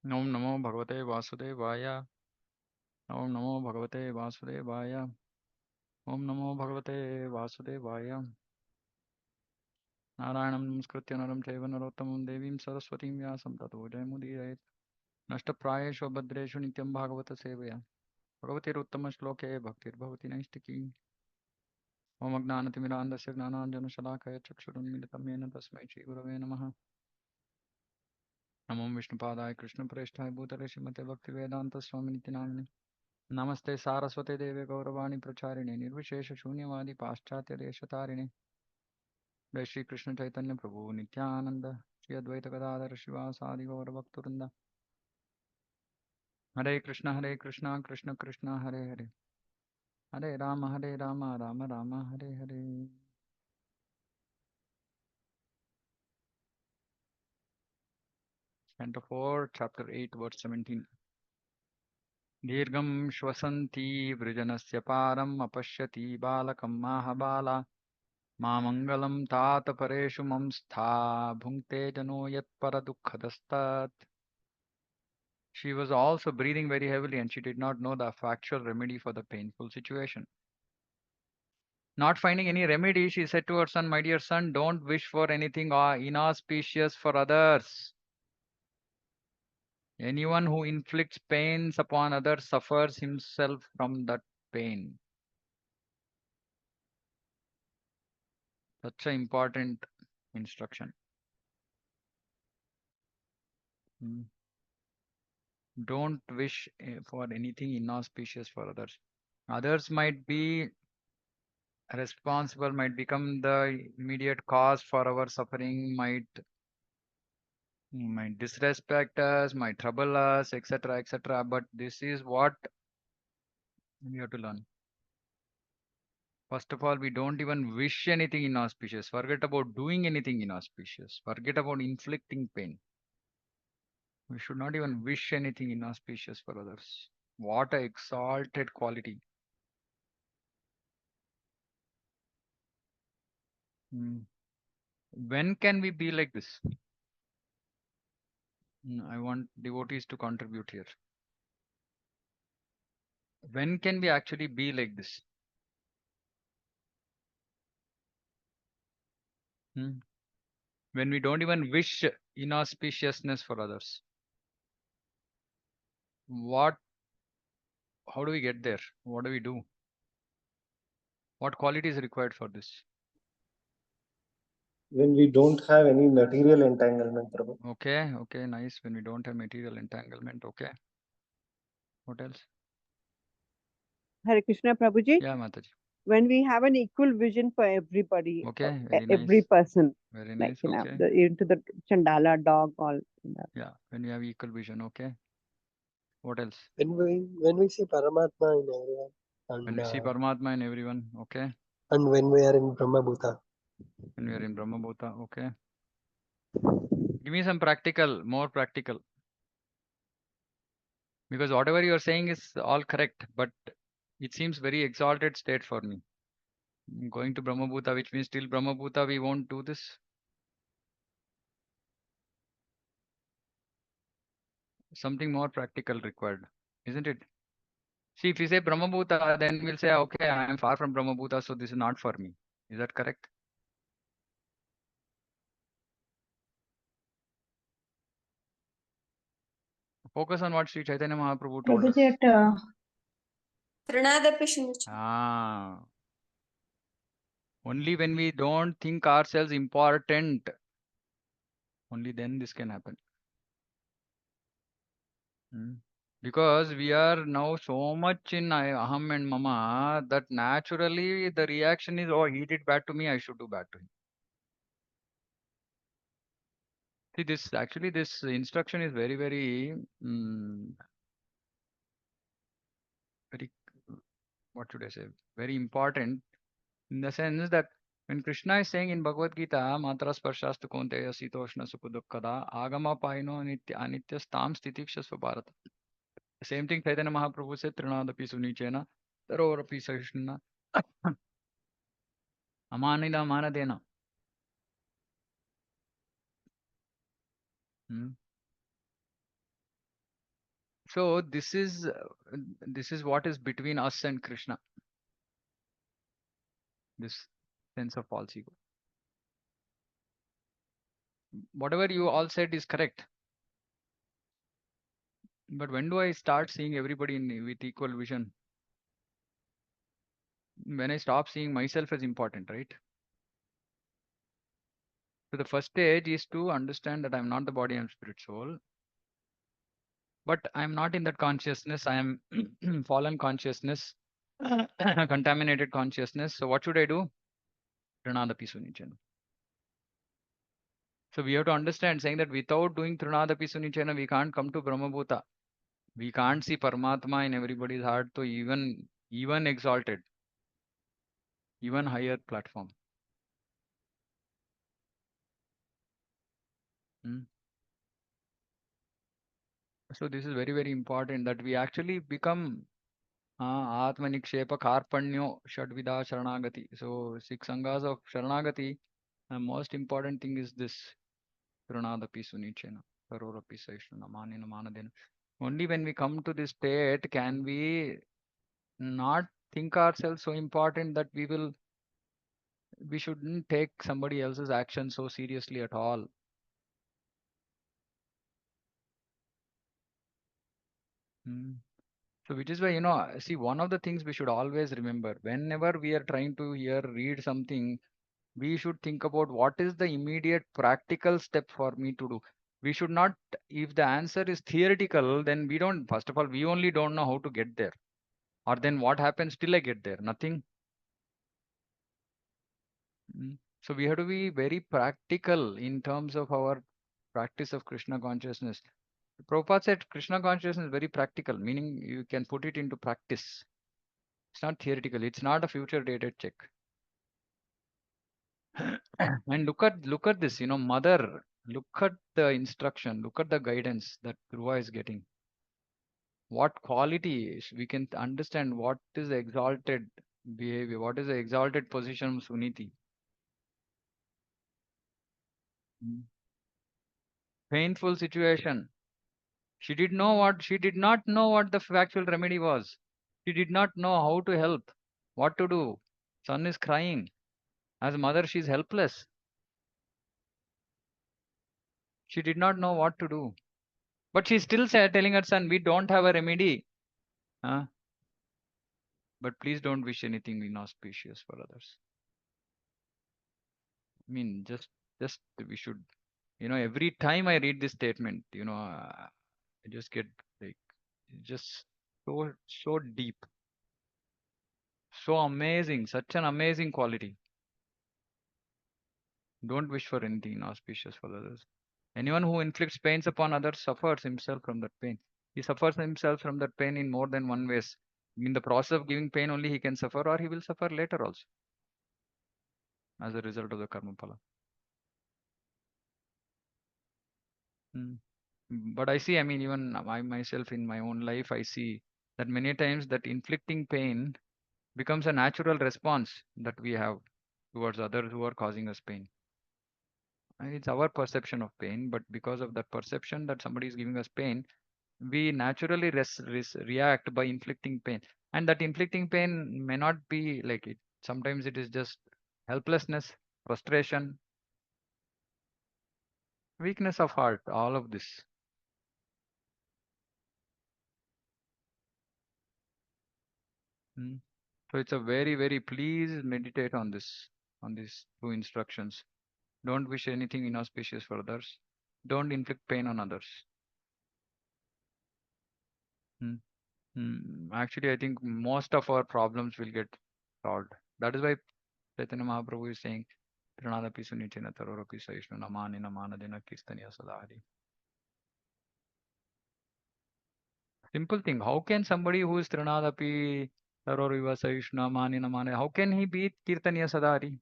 Om Namo Bhagavate Vasudevaya. Om Namo Bhagavate Vasudevaya. Om Namo Bhagavate Vasudevaya. Narayanam Namaskritya Naram Chaiva Narottamam Devim Saraswatim Vyasam Tato Jayamudiyayet. Nashtaprayeshu Bhadreshu Nityam Bhagavata Sevaya. Bhagavate Uttama Shloke Bhaktir Bhavati Naistiki. Om Agnanatimirandasya Gnananjana Shalakaya Chakshurunmilitam Yena Tasmai Shri Gurave Namaha. Namo Vishnupadaya Krishna Preshthaya Bhutale Srimate Bhakti Vedanta Swami Nityanamini. Namaste Saraswate Deve Gauravani Pracharine Nirvishesha Shunyavadi Paschatya Deshatarine. Jai Shri Krishna Chaitanya Prabhu Nityananda Shri Advaita Gadadhar Shivasadi Gauravakturanda. Hare Krishna Krishna Krishna Hare Hare. Hare Rama Rama Rama Hare Hare. Canto 4, Chapter 8, Verse 17. Dirgham Shwasanti Vrijanasya Param Apashyati Balakam Mahabala Mamangalam Tata Pareshu Mamstha Bhunkte Jano Yat Paradukhadastat. She was also breathing very heavily and she did not know the factual remedy for the painful situation. Not finding any remedy, she said to her son, "My dear son, don't wish for anything inauspicious for others. Anyone who inflicts pains upon others suffers himself from that pain." Such an important instruction. Mm. Don't wish for anything inauspicious for others. Others might be responsible, might become the immediate cause for our suffering, might disrespect us, might trouble us, etc., etc. But this is what we have to learn. First of all, we don't even wish anything inauspicious. Forget about doing anything inauspicious. Forget about inflicting pain. We should not even wish anything inauspicious for others. What a exalted quality. Mm. When can we be like this? I want devotees to contribute here. When can we actually be like this? Hmm? When we don't even wish inauspiciousness for others. What? How do we get there? What do we do? What quality is required for this? When we don't have any material entanglement, Prabhu. Okay, okay, nice. When we don't have material entanglement, okay. What else? Hare Krishna Prabhuji. Yeah, Mataji. When we have an equal vision for everybody, Okay, very every nice. person, Very like nice. Okay. into the Chandala dog, all. Yeah, when we have equal vision, okay. What else? When we see Paramatma in everyone, When and we see Paramatma in everyone, okay. and when we are in Brahma Bhuta. When we are in Brahma Bhuta, okay. Give me some practical, more practical. Because whatever you are saying is all correct, but it seems very exalted state for me. Going to Brahma Bhuta, which means till Brahma Bhuta we won't do this. Something more practical required, isn't it? See, if you say Brahma Bhuta, then we'll say, okay, I am far from Brahma Bhuta, so this is not for me. Is that correct? Focus on what Sri Chaitanya Mahaprabhu told us. Prabhuji, at Pranadapi Shunuchu. Only when we don't think ourselves important, only then this can happen. Because we are now so much in aham and mama that naturally the reaction is, oh, he did bad to me, I should do bad to him. See, this instruction is very, very, very, what should I say, very important in the sense that when Krishna is saying in Bhagavad Gita, Matra Sparshastu Kaunteya Sitoshna Sukudukkada Agama Paino Anitya Stam Stitikshasva Bharata. Same thing Chaitanya Mahaprabhu said, Trinadapi Sunichena, Tarorapi Sahishna, Amanila Manadena. So this is what is between us and Krishna. This sense of false ego. Whatever you all said is correct. But when do I start seeing everybody with equal vision? When I stop seeing myself as important, right? So the first stage is to understand that I'm not the body, I'm spirit, soul. But I'm not in that consciousness. I am fallen consciousness, contaminated consciousness. So what should I do? Trinadapi Sunichana. So we have to understand, saying that without doing Trinadapi Sunichana, we can't come to Brahmabhuta. We can't see Paramatma in everybody's heart to even exalted, even higher platform. Hmm. So this is very, very important that we actually become Atmanikshepa Karpanyo Shadvida Sharanagati. So 6 sanghas of Sharanagati. The most important thing is this Trunadapi Sunichena. Sarorapi Saishna Manina Manadena. Only when we come to this state can we not think ourselves so important that we shouldn't take somebody else's action so seriously at all. Hmm. So which is why, see, one of the things we should always remember, whenever we are trying to read something, we should think about what is the immediate practical step for me to do. We should not, if the answer is theoretical, then we don't, first of all, we only don't know how to get there. Or then what happens till I get there? Nothing. So we have to be very practical in terms of our practice of Krishna consciousness. Prabhupada said Krishna consciousness is very practical, meaning you can put it into practice. It's not theoretical. It's not a future dated check. And look at this, mother. Look at the instruction. Look at the guidance that Dhruva is getting. What quality we can understand? What is the exalted behavior? What is the exalted position of Suniti? Painful situation. She did not know what the actual remedy was. She did not know how to help, what to do. Son is crying. As a mother, she is helpless. She did not know what to do. But she's still telling her son, we don't have a remedy. Huh? But please don't wish anything inauspicious for others. I mean, just we should, every time I read this statement, I just get like, just so deep, so amazing, such an amazing quality. Don't wish for anything inauspicious for others. Anyone who inflicts pains upon others suffers himself from that pain. He suffers himself from that pain in more than one ways. In the process of giving pain only he can suffer, or he will suffer later also as a result of the karma phala. But I see, I mean, even I myself in my own life, I see that many times that inflicting pain becomes a natural response that we have towards others who are causing us pain. It's our perception of pain, but because of that perception that somebody is giving us pain, we naturally react by inflicting pain. And that inflicting pain may not be like it. Sometimes it is just helplessness, frustration, weakness of heart, all of this. So it's a very, very, please meditate on this, on these 2 instructions. Don't wish anything inauspicious for others. Don't inflict pain on others. Actually, I think most of our problems will get solved. That is why Chaitanya Mahaprabhu is saying, Pranadapi Sunichena Tarorapi Saishnu Namanina Manadina Kirtaniya Sadahari. Simple thing. How can somebody who is Trinadapi Taroriva Saishnu Manina Manadina, how can he be Kirtaniya Sadahari?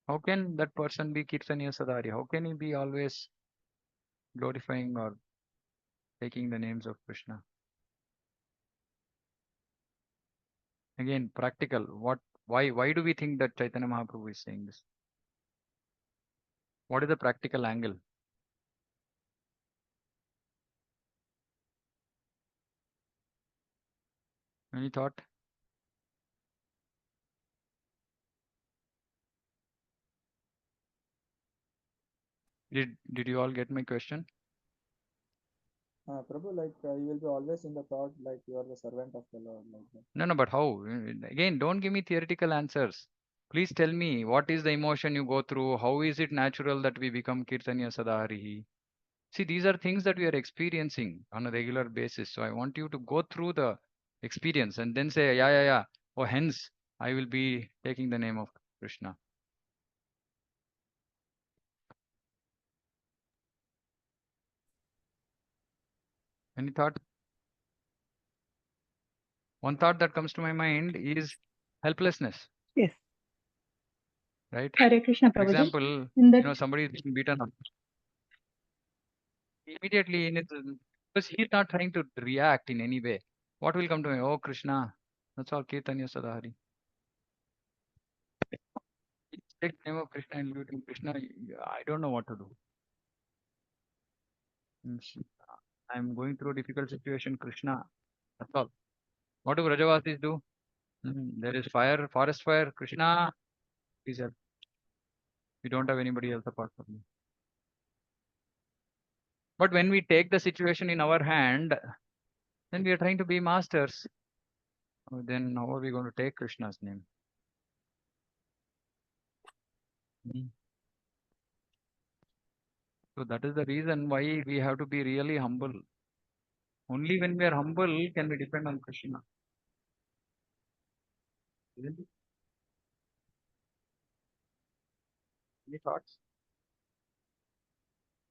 How can that person be Kirtaniya Sadhari? How can he be always glorifying or taking the names of Krishna? Again, practical. Why do we think that Chaitanya Mahaprabhu is saying this? What is the practical angle? Any thought? Did you all get my question? Prabhu, like you will be always in the thought like you are the servant of the Lord, like that. No, but how? Again, don't give me theoretical answers. Please tell me what is the emotion you go through? How is it natural that we become Kirtanya Sadaharihi? See, these are things that we are experiencing on a regular basis. So I want you to go through the experience and then say, yeah. Oh, hence I will be taking the name of Krishna. Any thought? One thought that comes to my mind is helplessness, Yes. right? Hare Krishna, For Prabhuji. example, In that, somebody is being beaten up. Immediately, because he's not trying to react in any way. What will come to me? Oh, Krishna. That's all. Kirtanya Sadahari. Take the name of Krishna and leave it in Krishna. I don't know what to do. I'm going through a difficult situation. Krishna. That's all. What do Vrajavasis do? There is fire, forest fire. Krishna. Please help. We don't have anybody else apart from me. But when we take the situation in our hand, then we are trying to be masters. Then how are we going to take Krishna's name? So that is the reason why we have to be really humble. Only when we are humble can we depend on Krishna. Isn't it? Any thoughts?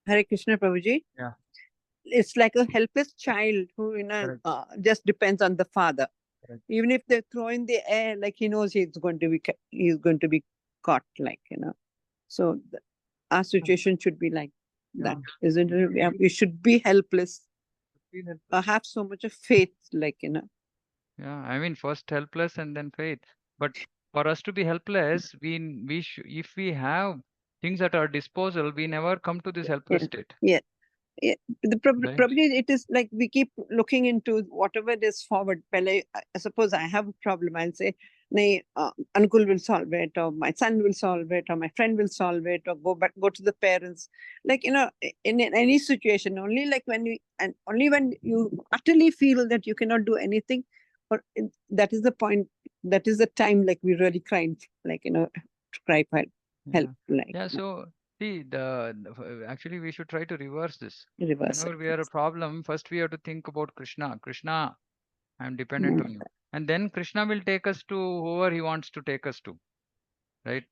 Hare Krishna, Prabhuji. Yeah. It's like a helpless child who, Correct. just depends on the father. Correct. Even if they throw in the air, like he knows he's going to be caught, like, So our situation should be like that, isn't it? We should be helpless. Have so much of faith, like, Yeah, I mean, first helpless and then faith. But for us to be helpless, if we have things at our disposal, we never come to this helpless state. Yeah. Yeah, Right. probably it is like we keep looking into whatever is forward. I suppose I have a problem. I'll say, "Nay, uncle will solve it, or my son will solve it, or my friend will solve it, or go to the parents." Like, in any situation, only like only when you utterly feel that you cannot do anything, that is the point. That is the time, like we really cry, like, to cry for help. Like, Yeah. So see, actually we should try to reverse this. reverse Whenever it. we have a problem, first we have to think about Krishna. Krishna, I am dependent on you. And then Krishna will take us to whoever he wants to take us to, right?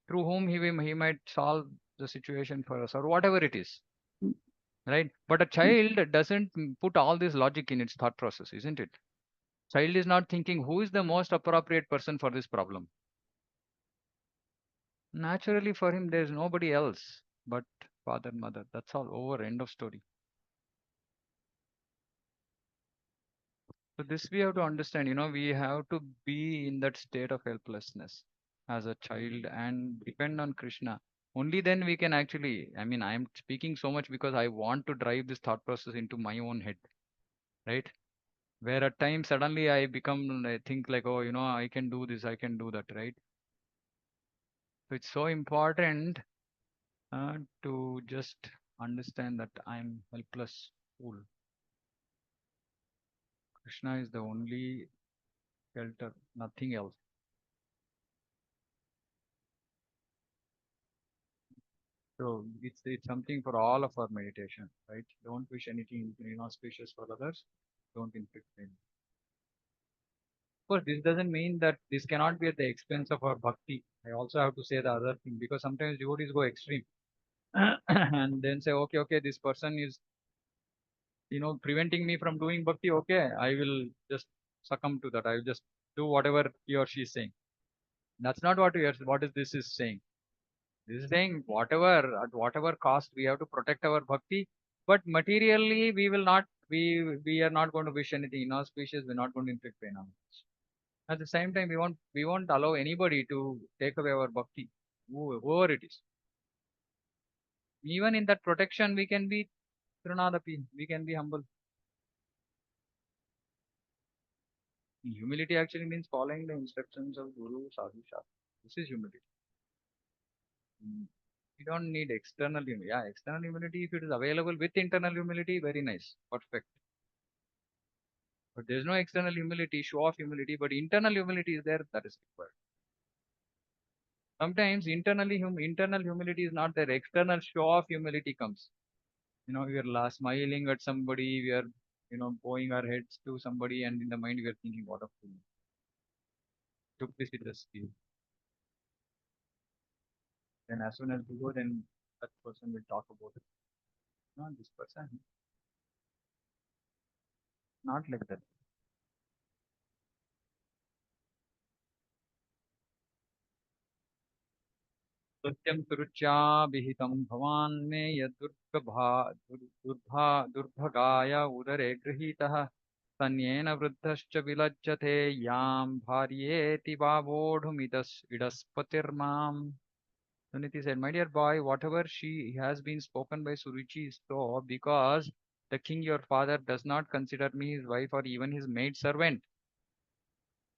Through whom he might solve the situation for us or whatever it is, right? But a child doesn't put all this logic in its thought process, isn't it? Child is not thinking who is the most appropriate person for this problem. Naturally, for him, there is nobody else but father, mother. That's all. Over. End of story. So this we have to understand. We have to be in that state of helplessness as a child and depend on Krishna. Only then we can actually. I mean, I am speaking so much because I want to drive this thought process into my own head, right? Where at times suddenly I think like, oh, I can do this, I can do that, right? So it's so important to just understand that I'm helpless fool. Krishna is the only shelter, nothing else. So it's something for all of our meditation, right? Don't wish anything inauspicious for others. Don't inflict pain. Of course, this doesn't mean that this cannot be at the expense of our bhakti. I also have to say the other thing because sometimes devotees go extreme and then say, okay, this person is preventing me from doing bhakti. Okay, I will just succumb to that. I will just do whatever he or she is saying. That's not what this is saying. This is saying at whatever cost we have to protect our bhakti, but materially we will not. We are not going to wish anything inauspicious. We're not going to inflict pain on others. At the same time, we won't allow anybody to take away our bhakti, whoever it is. Even in that protection, we can be Trunadapi. We can be humble. Humility actually means following the instructions of Guru, Sadhu, Shastra. This is humility. You don't need external humility. Yeah, external humility, if it is available with internal humility, very nice, perfect. But there's no external humility, show off humility, but internal humility is there, that is required. Sometimes internal humility is not there. External show off humility comes. We are smiling at somebody, we are, bowing our heads to somebody, and in the mind we are thinking, what a fool. Duplicity. Then as soon as we go, then that person will talk about it. No, this person, not like that. सत्यं सुरुच्या विहितं भवान् मे दुर्भगाय उदरे गृहीतः तन्येन वृद्धश्च विलज्जते यां भार्येति वा वोढुमिदस्पतिर्माम्. Suniti said, my dear boy, whatever she has been spoken by Suruchi is so because the king your father does not consider me his wife or even his maid servant.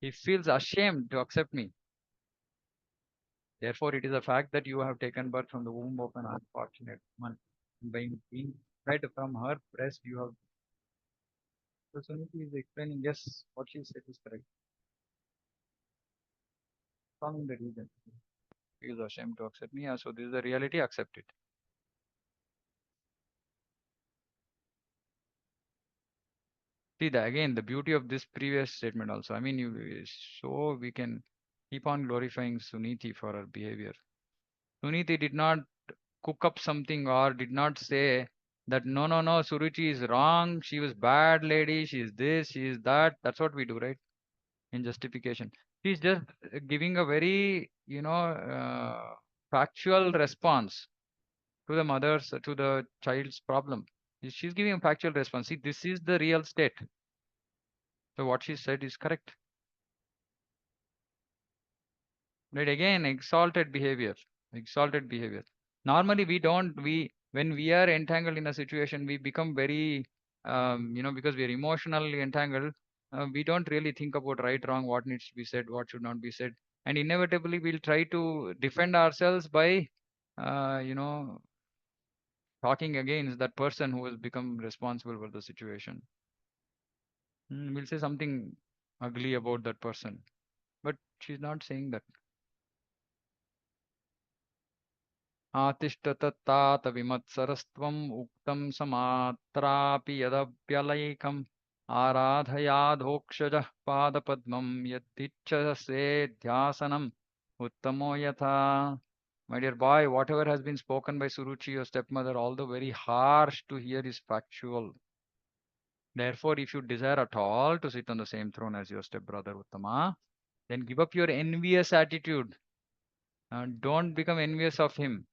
He feels ashamed to accept me. Therefore, it is a fact that you have taken birth from the womb of an unfortunate woman. By being fed from her breast, you have. So Suniti is explaining, yes, what she said is correct. Following the reason. He is ashamed to accept me, so this is the reality, accept it. See, again, the beauty of this previous statement also. I mean, so we can keep on glorifying Suniti for her behavior. Suniti did not cook up something or did not say that no, Suruchi is wrong, she was bad lady, she is this, she is that. That's what we do, right? In justification. She's just giving a very, factual response to the child's problem. She's giving a factual response. See, this is the real state. So what she said is correct. Right, again, exalted behavior. Normally when we are entangled in a situation, we become very, because we are emotionally entangled, we don't really think about right, wrong, what needs to be said, what should not be said. And inevitably we'll try to defend ourselves by, talking against that person who has become responsible for the situation. We'll say something ugly about that person, but she's not saying that. आतिष्ठतत्तात विमत्सरस्त्वम् उक्तं समात्रापि यदप्यलैकम् आराधयाधोक्षजः पादपद्मं यद्दिच्छसेध्यासनम् उत्तमो यथा. My dear boy, whatever has been spoken by Suruchi, your stepmother, although very harsh to hear, is factual. Therefore, if you desire at all to sit on the same throne as your stepbrother Uttama, then give up your envious attitude. Don't become envious of him.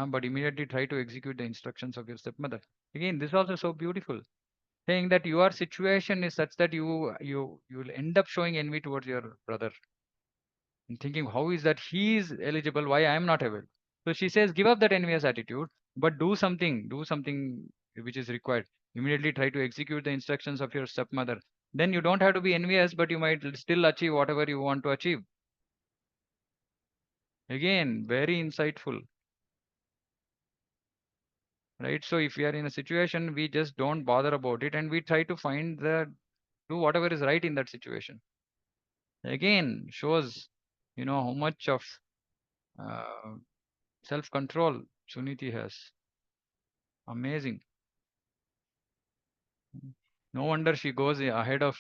But immediately try to execute the instructions of your stepmother. Again, this is also so beautiful, saying that your situation is such that you will end up showing envy towards your brother and thinking, how is that he is eligible, why I am not able. So she says, give up that envious attitude, but do something which is required. Immediately try to execute the instructions of your stepmother. Then you don't have to be envious, but you might still achieve whatever you want to achieve. Again, very insightful. Right? So if we are in a situation, we just don't bother about it and we try to do whatever is right in that situation. Again, shows, how much of self-control Suniti has. Amazing. No wonder she goes ahead of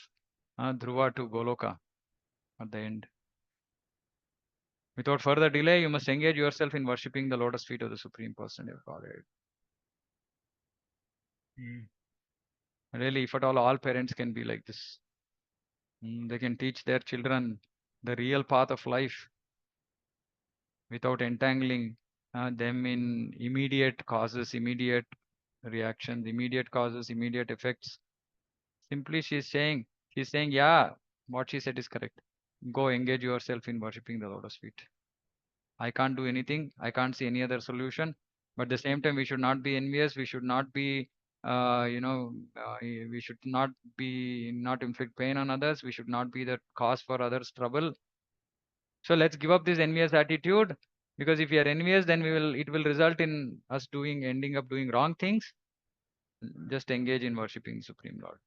Dhruva to Goloka at the end. Without further delay, you must engage yourself in worshipping the lotus feet of the Supreme Personality of Godhead. Really, if at all parents can be like this. They can teach their children the real path of life without entangling them in immediate causes, immediate reactions, immediate causes, immediate effects. Simply she's saying, yeah, what she said is correct. Go engage yourself in worshipping the lotus feet. I can't do anything. I can't see any other solution. But at the same time, we should not be envious. We should not be we should not inflict pain on others. We should not be the cause for others' trouble. So let's give up this envious attitude, because if we are envious, then it will result in us ending up doing wrong things. Just engage in worshipping Supreme Lord.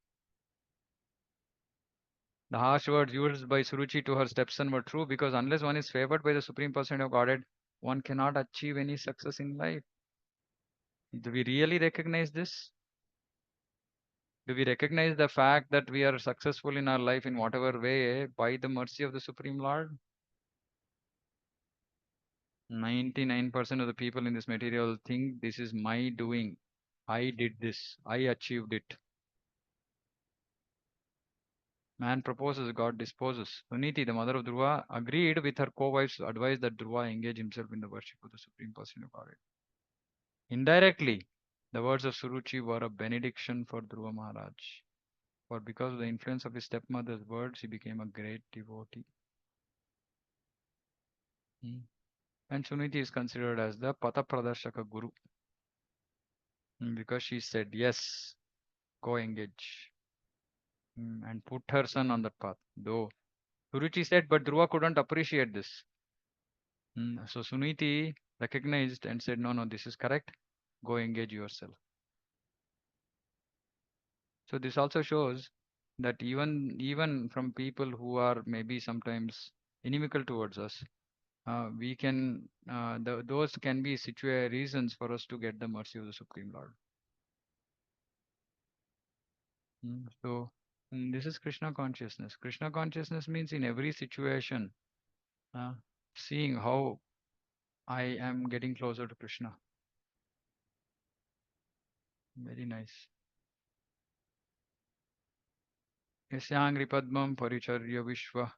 The harsh words used by Suruchi to her stepson were true, because unless one is favored by the Supreme Person of Godhead, one cannot achieve any success in life. Do we really recognize this? Do we recognize the fact that we are successful in our life in whatever way by the mercy of the Supreme Lord? 99% of the people in this material think this is my doing. I did this. I achieved it. Man proposes, God disposes. Suniti, the mother of Dhruva, agreed with her co-wife's advice that Dhruva engage himself in the worship of the Supreme Person of Godhead. Indirectly, the words of Suruchi were a benediction for Dhruva Maharaj. For because of the influence of his stepmother's words, he became a great devotee. And Suniti is considered as the Pata Pradharshaka Guru. Because she said, yes, go engage. And put her son on that path. Though Suruchi said, but Dhruva couldn't appreciate this. So Suniti recognized and said, no, this is correct. Go engage yourself. So this also shows that even from people who are maybe sometimes inimical towards us, we can those can be reasons for us to get the mercy of the Supreme Lord. So this is Krishna consciousness. Krishna consciousness means in every situation, seeing how I am getting closer to Krishna. Very nice. Yasyangri Padmam Paricharya Vishwa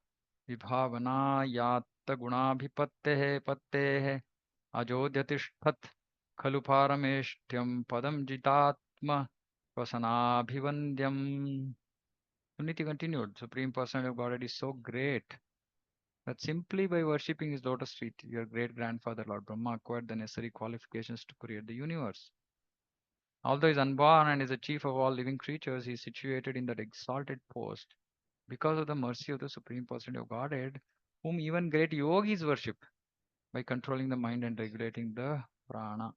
Vibhavana Yatta Gunabhipattehe Pattehe Ajodhyatishtat Khalu Parameshtyam Padam Jitatma Vasanabhivandyam. Suniti continued, Supreme Personality of Godhead is so great that simply by worshipping his lotus feet, your great grandfather Lord Brahma acquired the necessary qualifications to create the universe. Although he is unborn and is the chief of all living creatures, he is situated in that exalted post because of the mercy of the Supreme Personality of Godhead, whom even great yogis worship by controlling the mind and regulating the prana.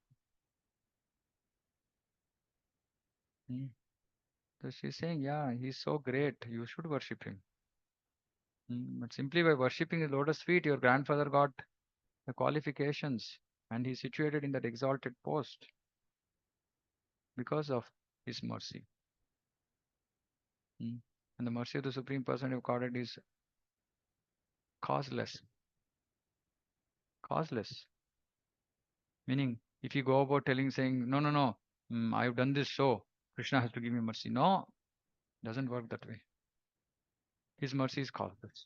So she's saying, yeah, he's so great, you should worship him. But simply by worshipping his lotus feet, your grandfather got the qualifications and he's situated in that exalted post because of his mercy. And the mercy of the Supreme Personality of Godhead is causeless. Causeless. Meaning, if you go about saying, no, I've done this, so Krishna has to give me mercy. No, doesn't work that way. His mercy is causeless.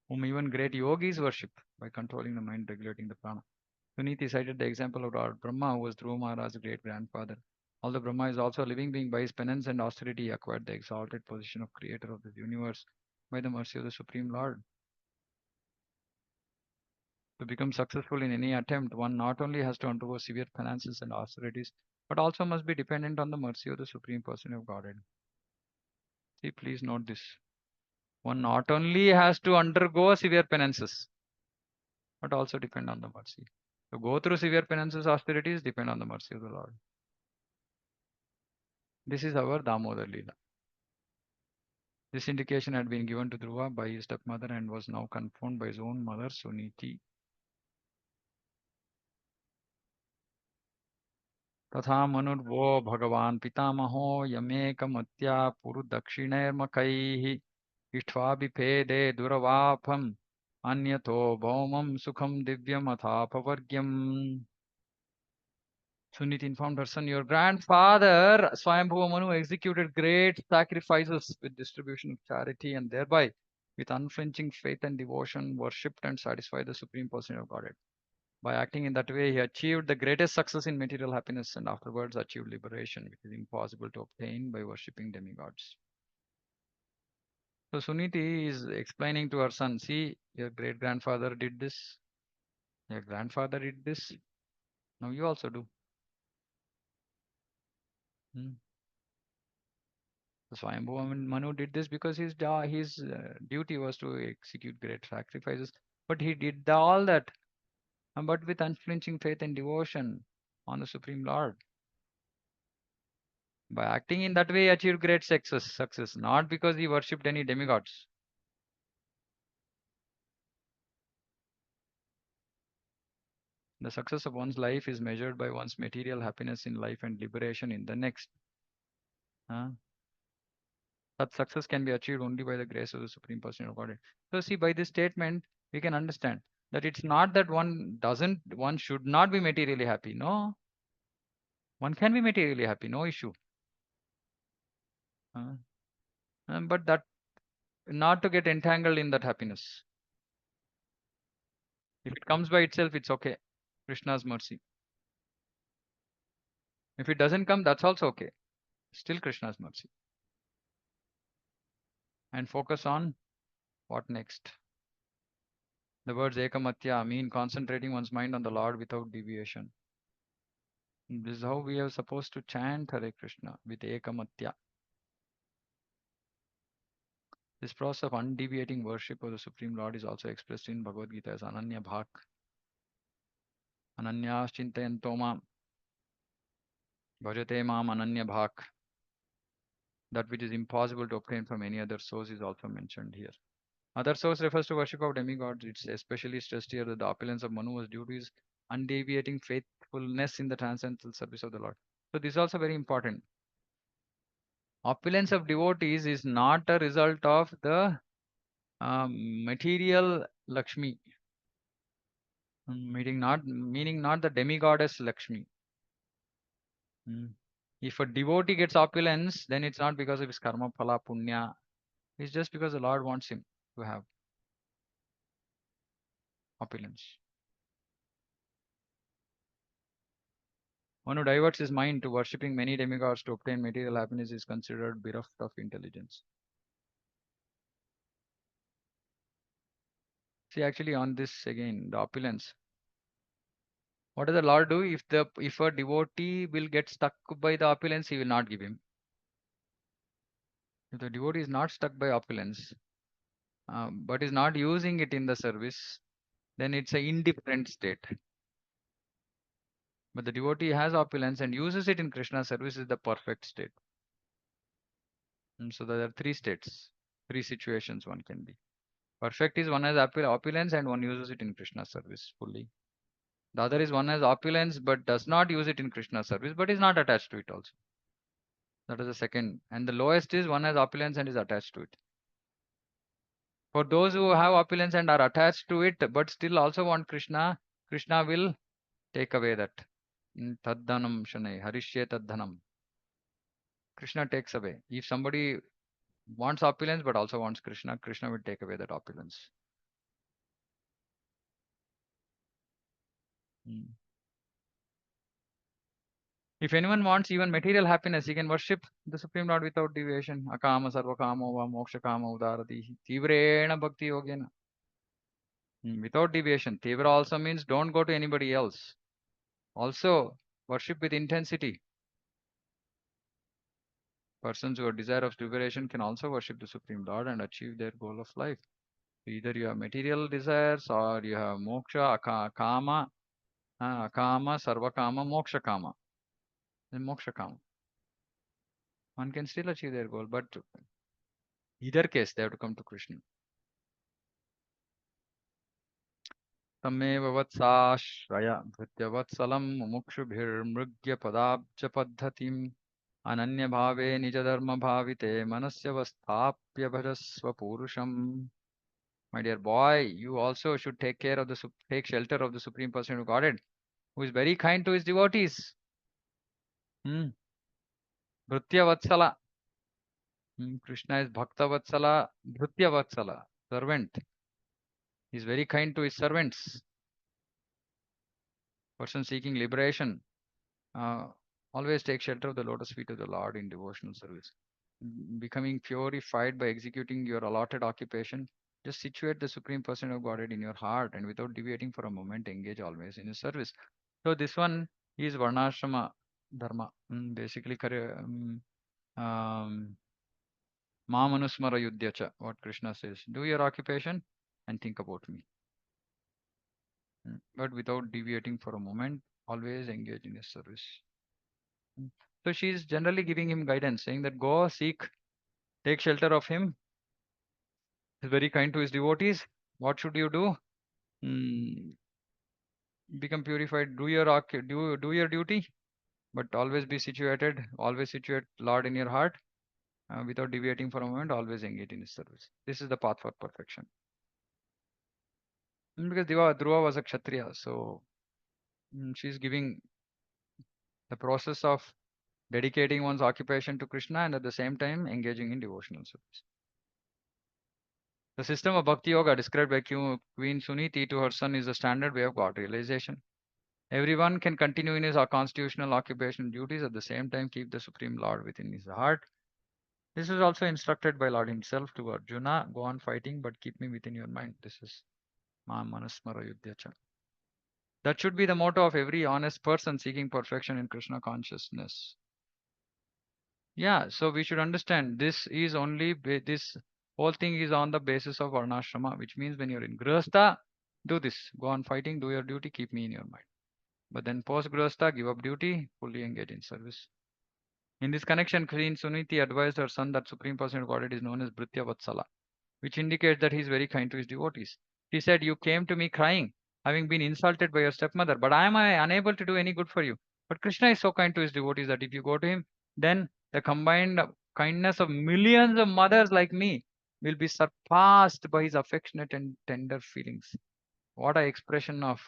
Whom even great yogis worship by controlling the mind, regulating the prana. Suniti cited the example of Lord Brahma, who was Dhruva Maharaj's great grandfather. Although Brahma is also a living being, by his penance and austerity, he acquired the exalted position of creator of the universe by the mercy of the Supreme Lord. To become successful in any attempt, one not only has to undergo severe penances and austerities, but also must be dependent on the mercy of the Supreme Person of Godhead. See, please note this. One not only has to undergo severe penances, but also depend on the mercy. To go through severe penances, austerities, depend on the mercy of the Lord. This is our Damodar Leela. This indication had been given to Dhruva by his stepmother and was now confirmed by his own mother, Suniti. तथा मनुर्वो भगवान् पितामहो यमेकमत्या पुरुदक्षिणैर्मखैः इष्ट्वा विपेदे दुरवापम् अन्यतो भौमं सुखं दिव्यमथापवर्ग्यम्. Suniti informed her son, your grandfather, Swayambhuva Manu, executed great sacrifices with distribution of charity and thereby, with unflinching faith and devotion, worshipped and satisfied the Supreme Person of Godhead. By acting in that way, he achieved the greatest success in material happiness and afterwards achieved liberation, which is impossible to obtain by worshipping demigods. So Suniti is explaining to her son, see, your great-grandfather did this, your grandfather did this, now you also do. Hmm. So Swayambhu Manu did this because his duty was to execute great sacrifices. But he did all that, but with unflinching faith and devotion on the Supreme Lord. By acting in that way, he achieved great success, not because he worshipped any demigods. The success of one's life is measured by one's material happiness in life and liberation in the next. Such success can be achieved only by the grace of the Supreme Person of Godhead. So see, by this statement, we can understand that it's not that one should not be materially happy. No, one can be materially happy, no issue. But that not to get entangled in that happiness. If it comes by itself, it's okay. Krishna's mercy. If it doesn't come, that's also okay. Still Krishna's mercy. And focus on what next. The words ekamatya mean concentrating one's mind on the Lord without deviation. This is how we are supposed to chant Hare Krishna with ekamatya. This process of undeviating worship of the Supreme Lord is also expressed in Bhagavad Gita as Ananya Bhak. Ananyas Chintayanto Mam. Bhajate Mam Ananya Bhak. That which is impossible to obtain from any other source is also mentioned here. Other source refers to worship of demigods. It's especially stressed here that the opulence of Manu was due to his undeviating faithfulness in the transcendental service of the Lord. So this is also very important. Opulence of devotees is not a result of the material Lakshmi, meaning not the demigoddess Lakshmi. If a devotee gets opulence, then it's not because of his karma phala punya. It's just because the Lord wants him to have opulence. One who diverts his mind to worshipping many demigods to obtain material happiness is considered bereft of intelligence. See, actually, on this again, the opulence. What does the Lord do? If a devotee will get stuck by the opulence, he will not give him. If the devotee is not stuck by opulence, but is not using it in the service, then it's an indifferent state. But the devotee has opulence and uses it in Krishna's service is the perfect state. And so there are three states, three situations one can be. Perfect is one has opulence and one uses it in Krishna's service fully. The other is one has opulence but does not use it in Krishna's service but is not attached to it also. That is the second. And the lowest is one has opulence and is attached to it. For those who have opulence and are attached to it but still also want Krishna, Krishna will take away that. Taddanam shanai, harishye taddanam. Krishna takes away. If somebody wants opulence but also wants Krishna, Krishna will take away that opulence. If anyone wants even material happiness, he can worship the Supreme Lord without deviation. Akama sarvakamo va moksha kama udarati. Tivrena bhakti yogena. Without deviation. Tivra also means don't go to anybody else. Also, worship with intensity. Persons who are desire of liberation can also worship the Supreme Lord and achieve their goal of life. Either you have material desires or you have moksha, akama, sarvakama, moksha kama. Then moksha kama. One can still achieve their goal, but either case, they have to come to Krishna. तमेव वत्साश्रय भृत्यवत्सलं मुमुक्षुभिर्मृग्यपदाब्जपद्धतिम् अनन्यभावे निजधर्मभाविते मनस्यवस्थाप्य भजस्व पूरुषम्. My dear boy, you also should take care of take shelter of the Supreme Person of Godhead, who is very kind to his devotees. Bhritya Vatsala. Krishna is Bhakta Vatsala, Bhritya Vatsala, servant. He is very kind to his servants. Person seeking liberation, always take shelter of the lotus feet of the Lord in devotional service. Becoming purified by executing your allotted occupation, just situate the Supreme Person of Godhead in your heart and without deviating for a moment, engage always in his service. So this one is Varnashrama dharma. Basically, Mamanusmara Yudhyacha, what Krishna says. Do your occupation and think about me. But without deviating for a moment, always engage in his service. So she is generally giving him guidance, saying that go seek, take shelter of him. He's very kind to his devotees. What should you do? Become purified. Do your duty, but always situate Lord in your heart. Without deviating for a moment, always engage in his service. This is the path for perfection. Because Dhruva was a Kshatriya, so she's giving the process of dedicating one's occupation to Krishna and at the same time engaging in devotional service. The system of Bhakti Yoga described by Queen Suniti to her son is the standard way of God realization. Everyone can continue in his constitutional occupational duties at the same time keep the Supreme Lord within his heart. This is also instructed by Lord himself to Arjuna, go on fighting but keep me within your mind. This is Manasmara Yudhyacha. That should be the motto of every honest person seeking perfection in Krishna consciousness. Yeah, so we should understand this is only this whole thing is on the basis of varnashrama, which means when you're in grihastha, do this. Go on fighting, do your duty, keep me in your mind. But then post grihastha, give up duty, fully engage in service. In this connection, Queen Suniti advised her son that Supreme Personality of Godhead is known as Bhritya Vatsala, which indicates that he is very kind to his devotees. He said, you came to me crying, having been insulted by your stepmother, but I am unable to do any good for you. But Krishna is so kind to his devotees that if you go to him, then the combined kindness of millions of mothers like me will be surpassed by his affectionate and tender feelings. What a expression of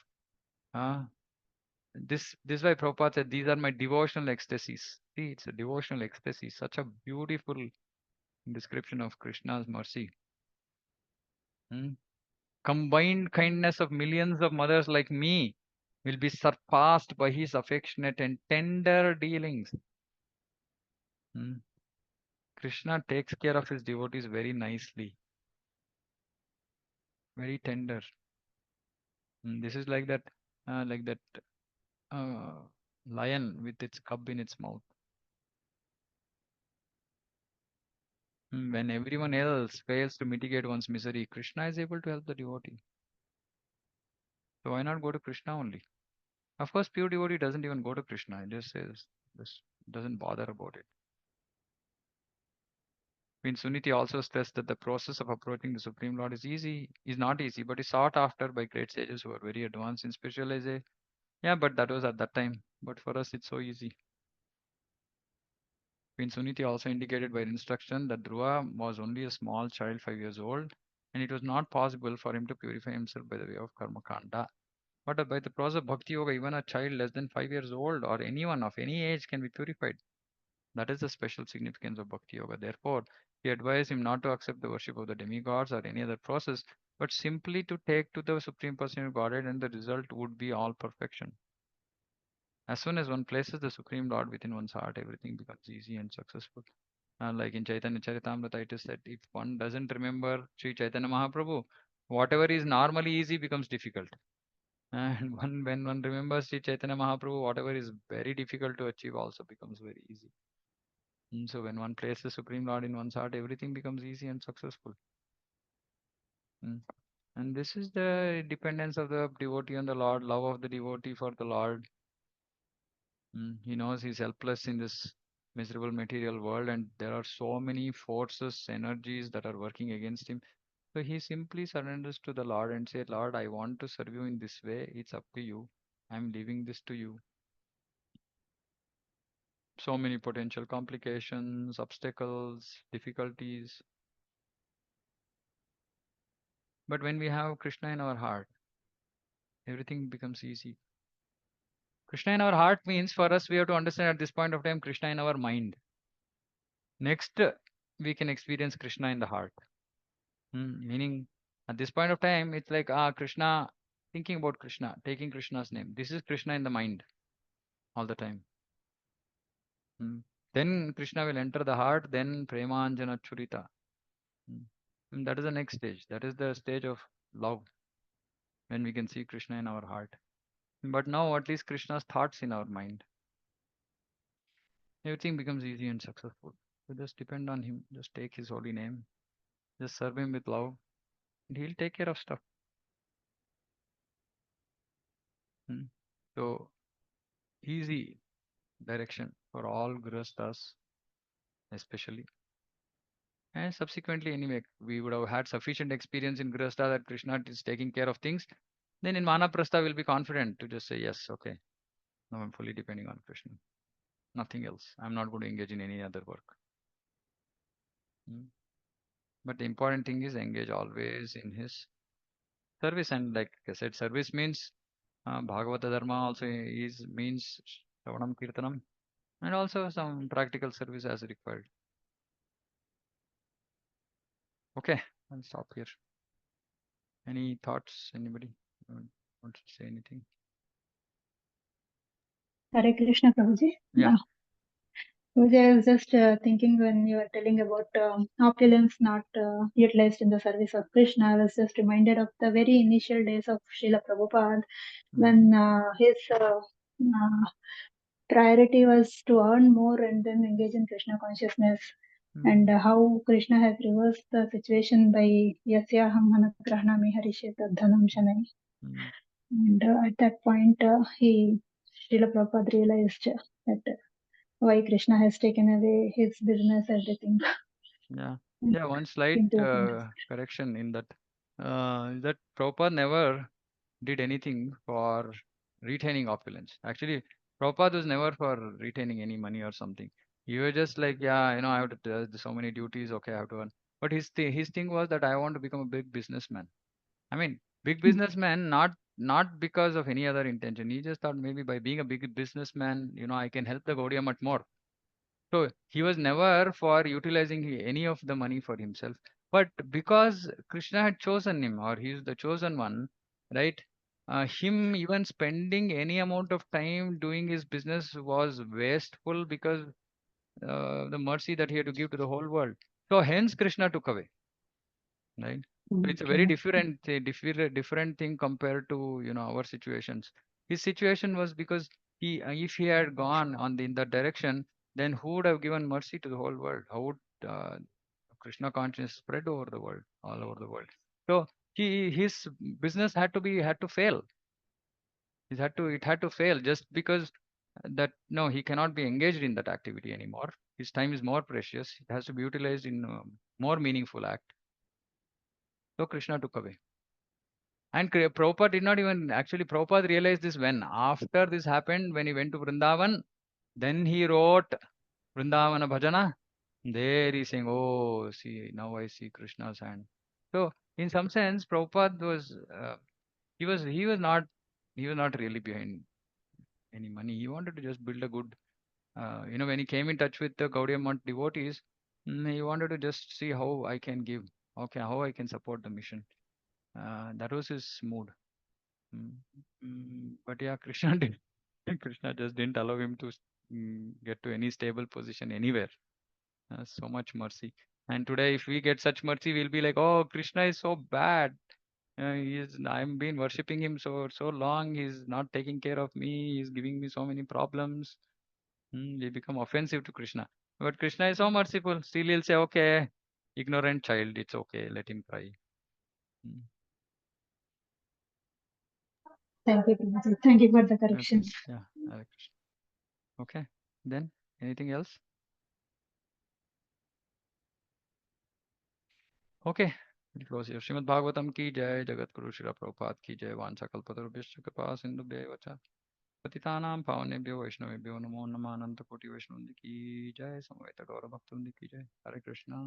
this why Prabhupada said these are my devotional ecstasies. See, it's a devotional ecstasy, such a beautiful description of Krishna's mercy. Combined kindness of millions of mothers like me will be surpassed by his affectionate and tender dealings. Krishna takes care of his devotees very nicely, very tender. This is like that lion with its cub in its mouth. When everyone else fails to mitigate one's misery, Krishna is able to help the devotee. So why not go to Krishna only? Of course, pure devotee doesn't even go to Krishna. It just says, just doesn't bother about it. Queen Suniti also stressed that the process of approaching the Supreme Lord is not easy, but is sought after by great sages who are very advanced in spiritualization. Yeah, but that was at that time. But for us, it's so easy. Queen Suniti also indicated by instruction that Dhruva was only a small child, 5 years old, and it was not possible for him to purify himself by the way of karma kanda. But by the process of bhakti yoga, even a child less than 5 years old or anyone of any age can be purified. That is the special significance of bhakti yoga. Therefore, he advised him not to accept the worship of the demigods or any other process, but simply to take to the Supreme Personality of Godhead, and the result would be all perfection. As soon as one places the Supreme Lord within one's heart, everything becomes easy and successful. Like in Chaitanya Charitamrita, it is said, if one doesn't remember Sri Chaitanya Mahaprabhu, whatever is normally easy becomes difficult. And when one remembers Sri Chaitanya Mahaprabhu, whatever is very difficult to achieve also becomes very easy. So when one places the Supreme Lord in one's heart, everything becomes easy and successful. And this is the dependence of the devotee on the Lord, love of the devotee for the Lord. He knows he's helpless in this miserable material world, and there are so many forces, energies that are working against him. So he simply surrenders to the Lord and says, Lord, I want to serve you in this way. It's up to you. I'm leaving this to you. So many potential complications, obstacles, difficulties. But when we have Krishna in our heart, everything becomes easy. Krishna in our heart means for us, we have to understand at this point of time, Krishna in our mind. Next, we can experience Krishna in the heart. Meaning, at this point of time, it's like, Krishna, thinking about Krishna, taking Krishna's name. This is Krishna in the mind all the time. Then Krishna will enter the heart, then Premanjana Churita. And that is the next stage. That is the stage of love, when we can see Krishna in our heart. But now, at least Krishna's thoughts in our mind. everything becomes easy and successful. So just depend on him. Just take his holy name. Just serve him with love. And he'll take care of stuff. Hmm. So easy direction for all grihasthas, especially. And subsequently, anyway, we would have had sufficient experience in grihastha that Krishna is taking care of things. Then in Vanaprastha, we'll be confident to just say, yes, okay, now I'm fully depending on Krishna. Nothing else. I'm not going to engage in any other work. Hmm. But the important thing is engage always in his service. And like I said, service means Bhagavata Dharma also means Shravanam Kirtanam and also some practical service as required. Okay, I'll stop here. Any thoughts? Anybody want to say anything? Hare Krishna, Prabhuji. Yeah. Prabhuji, I was just thinking when you were telling about opulence not utilized in the service of Krishna, I was just reminded of the very initial days of Srila Prabhupada when his priority was to earn more and then engage in Krishna consciousness. And how Krishna has reversed the situation by Yasyaham Hanagrahnami Harisheta Dhanam Shanai. And at that point, Srila Prabhupada realized that why Krishna has taken away his business, everything. Yeah. and Yeah, one slight came to a point. correction in that that Prabhupada never did anything for retaining opulence. Actually, Prabhupada was never for retaining any money or something. He was just like, yeah, I have to do so many duties. Okay, I have to earn. But his thing was that I want to become a big businessman. I mean, big businessman, not because of any other intention. He just thought maybe by being a big businessman, I can help the Gaudiya much more. So he was never for utilizing any of the money for himself. But because Krishna had chosen him, or he is the chosen one, right? Him even spending any amount of time doing his business was wasteful because the mercy that he had to give to the whole world. So hence Krishna took away, right? So it's a very different thing compared to our situations. His situation was because if he had gone in that direction, then who would have given mercy to the whole world? How would Krishna consciousness spread over the world, all over the world? So his business had to fail. It had to fail just because that no, he cannot be engaged in that activity anymore. His time is more precious. It has to be utilized in more meaningful act. So Krishna took away. And Prabhupada did not even actually, Prabhupada realized this when after this happened, when he went to Vrindavan, then he wrote Vrindavana Bhajana. There he's saying, oh, see, now I see Krishna's hand. So in some sense, Prabhupada was he was not really behind any money. He wanted to just build a good when he came in touch with the Gaudiya Math devotees, he wanted to just see how I can give, okay, how I can support the mission. That was his mood. But yeah, Krishna did. Krishna just didn't allow him to get to any stable position anywhere. So much mercy. And today, if we get such mercy, we'll be like, "Oh, Krishna is so bad. I'm been worshipping him so long. He's not taking care of me. He's giving me so many problems." We become offensive to Krishna. But Krishna is so merciful. Still, he'll say, "Okay, ignorant child, it's okay. Let him cry." Hmm. Thank you, Prabhuji. Thank you for the Okay. correction. Yeah. Hare Krishna. Okay. Then anything else? Okay. We'll close here. Srimad Bhagavatam ki jai, Jagat Guru Srila Prabhupada ki jai, Vancha Kalpatarubhyascha Kripa Sindhubhya Vacha, Patitanam Pavanebhyo Vaishnavebhyo Namo Nama Ananta Koti Vaishnavindi ki jai, Samveta Gaura Bhaktivinoda ki jai. Hare Krishna.